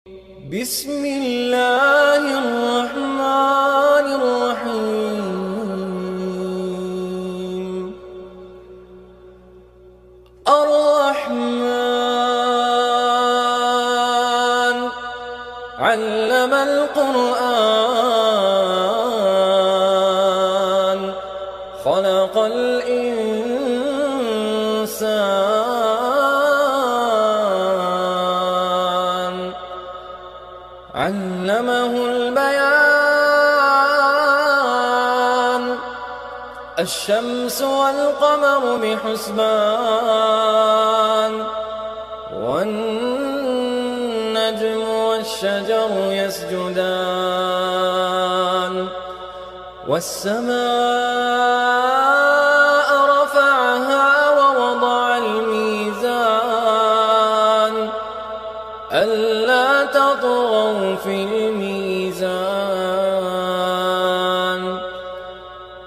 بسم الله الرحمن الرحيم. الرحمن علم القرآن خلق الإنسان علمه البيان. الشمس والقمر بحسبان والنجم والشجر يسجدان والسماء رفعها ووضع الميزان ألا تطغوا في الميزان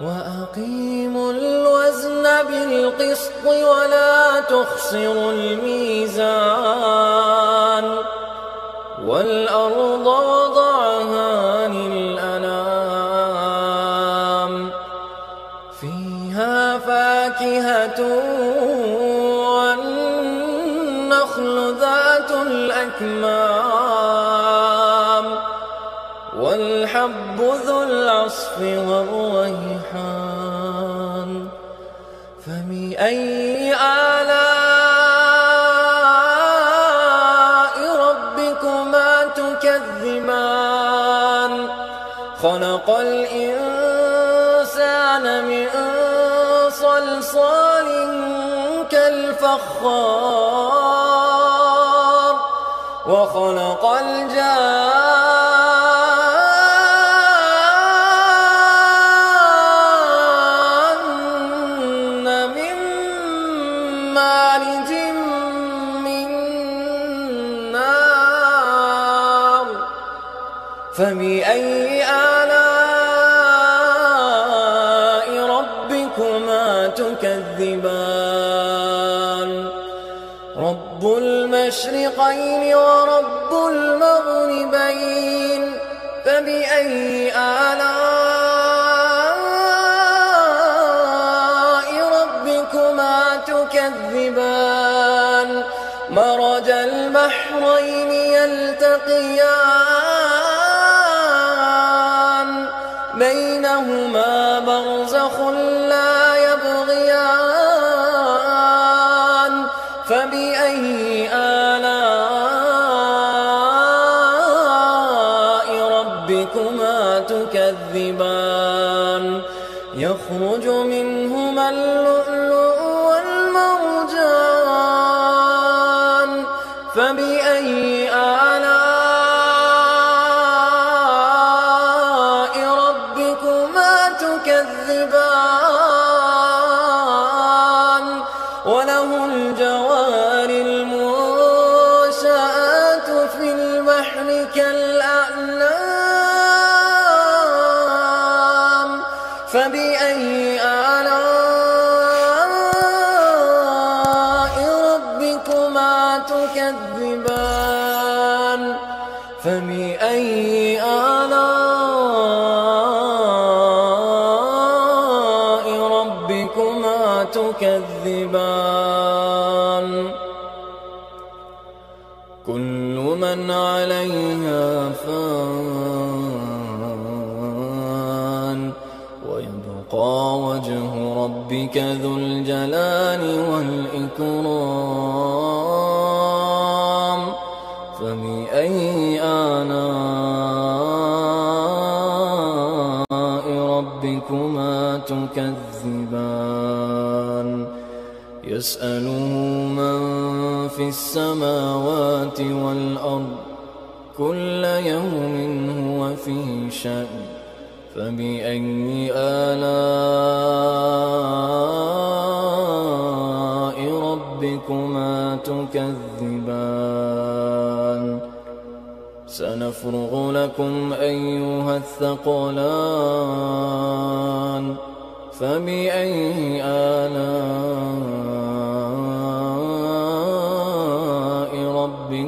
وأقيموا الوزن بالقسط ولا تخسروا الميزان والأرض وضعها للأنام فيها فاكهة والنخل ذات الأكمام والحب ذو العصف والريحان فبأي آلاء ربكما تكذبان. خلق الإنسان من صلصال كالفخار وخلق الجان من مارج من نار فبأي آلاء ربكما تكذبان. رب المشرقين ورب المغربين فبأي آلاء ربكما تكذبان. مرج البحرين يلتقيان بينهما برزخ لا يبغيان فبأي آلاء ربكما تكذبان. يخرج منهما اللؤلؤ والمرجان فبأي آلاء ربكما تكذبان. وله الجوار المنشآت في البحر كالأعلام فبأي آلاء ربكما تكذبان. فبأي آلاء ربكما تكذبان. كل من عليها فان ويبقى وجه ربك ذو الجلال والإكرام فبأي آلاء ربكما تكذبان. يسأله من في السماوات والأرض كل يوم هو في شأن فبأي آلاء ربكما تكذبان. سنفرغ لكم أيها الثقلان فبأي آلاء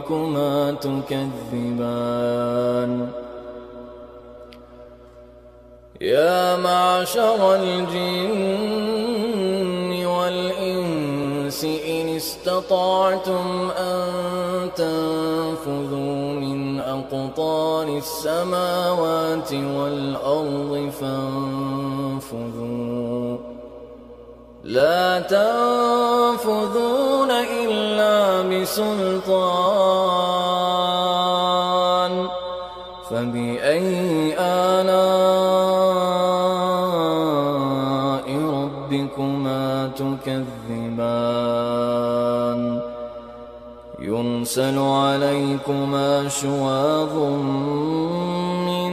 ربكما تكذبان يا معشر الجن والإنس إن استطعتم أن تنفذوا من أقطار السماوات والأرض فانفذوا لا تنفذون إلا بسلطان فبأي آلاء ربكما تكذبان يرسل عليكما شواظ من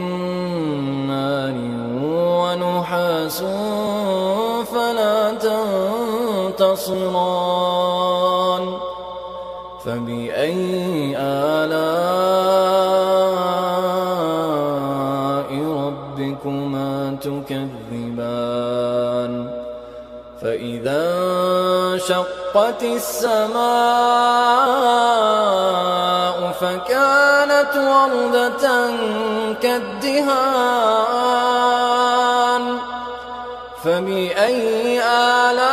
نار ونحاس فلا تنتصران فبأي آلاء ربكما تكذبان فإذا انشقت السماء فكانت وردة كالدهان فبأي آلاء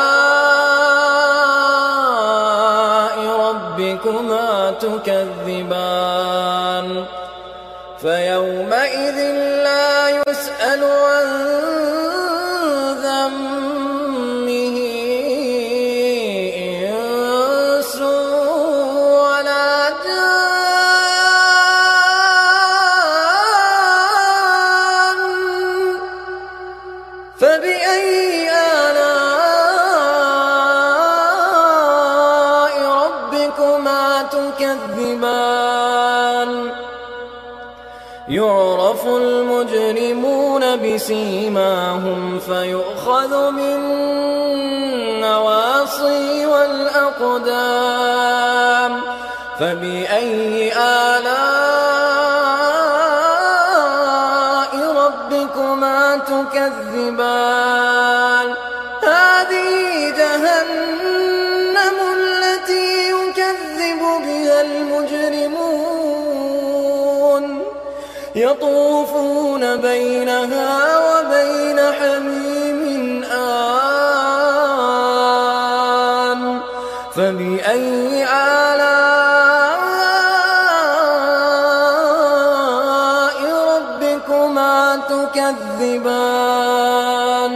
ربكما تكذبان فيومئذ لا يسأل عن ذنبه إنس ولا جان فبأي آلاء ربكما تكذبان يعرف المجرمون بسيماهم فيؤخذ بالنواصي والأقدام فبأي آلاء ربكما تكذبان هذه جهنم التي يكذب بها المجرمون يطوفون بينها وبين حميم آن فبأي آلاء ربكما تكذبان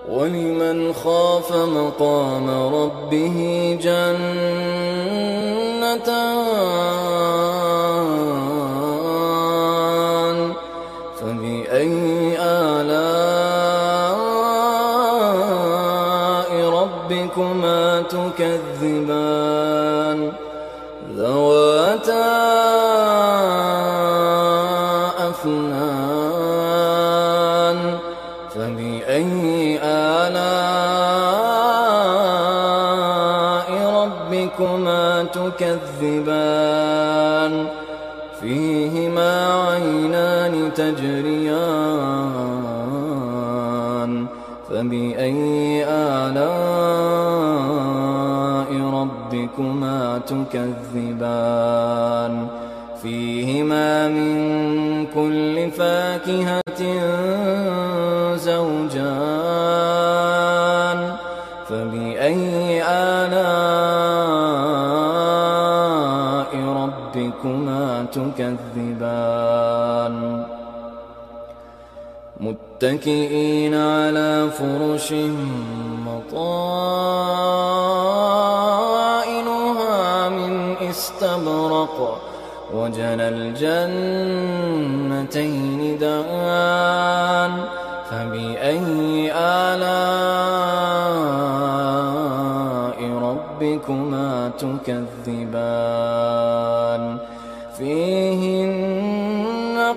ولمن خاف مقام ربه جنتان فبأي آلاء ربكما تكذبان ذواتا أفنان فبأي آلاء ربكما تكذبان فيهما عينان تجريان فبأي آلاء ربكما تكذبان فيهما من كل فاكهة زوجان فبأي آلاء ربكما تكذبان متكئين على فرش مطائنها من استبرق وجنى الجنتين دان فبأي آلاء ربكما تكذبان فيهن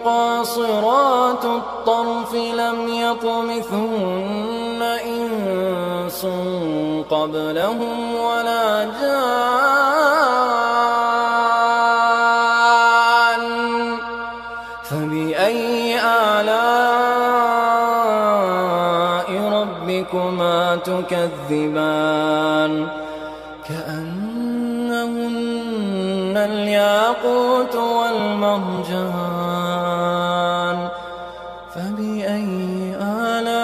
قاصرات الطرف لم يطمثهن إنس قبلهم ولا جان فبأي آلاء ربكما تكذبان كأنهن والياقوت والمرجان فبأي آلاء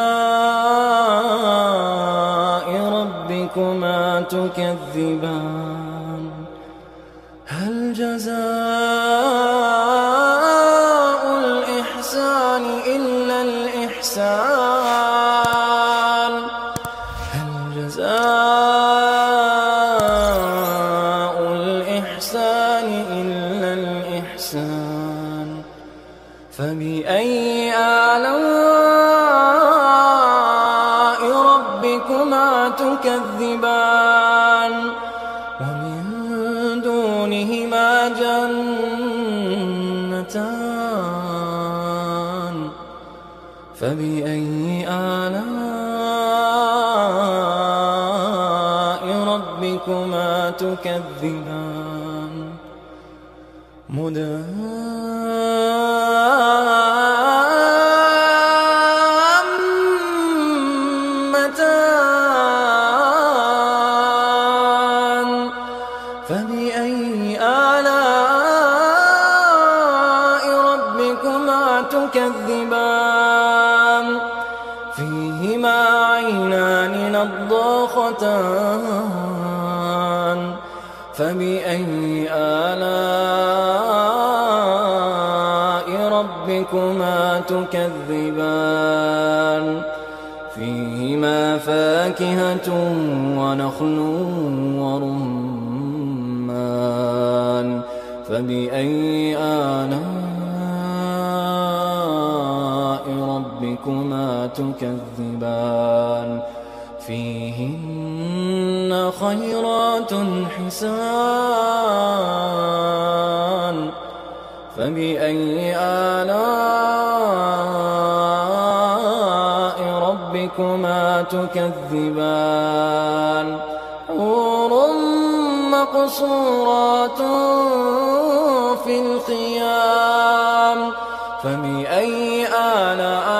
ربكما تكذبان هل جزاء الإحسان إلا الإحسان هل جزاء الإحسان إلا الإحسان فبأي آلاء ربكما تكذبان ومن دونهما جنتان فبأي آلاء ربكما تكذبان مدهامتان فبأي آلاء ربكما تكذبان فيهما عينان نضاختان فبأي آلاء ربكما تكذبان فيهما فاكهة ونخل ورمان فبأي آلاء ربكما تكذبان فيهن خيرات حسان فبأي آلاء ربكما تكذبان حور مقصورات في الخيام فبأي آلاء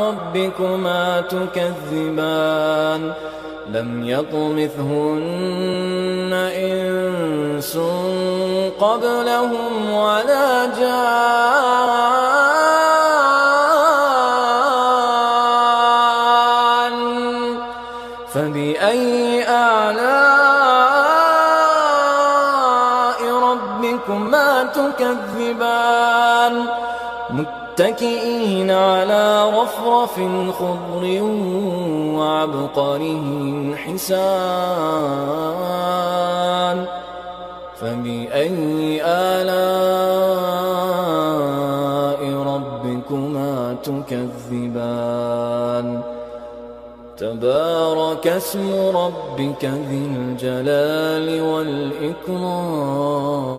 ربكما تكذبان لم يطمثهن إنس قبلهم ولا جان فبأي آلاء ربكما تكذبان متكئين على رفرف خضر وعبقري حسان فبأي آلاء ربكما تكذبان تبارك اسم ربك ذي الجلال والإكرام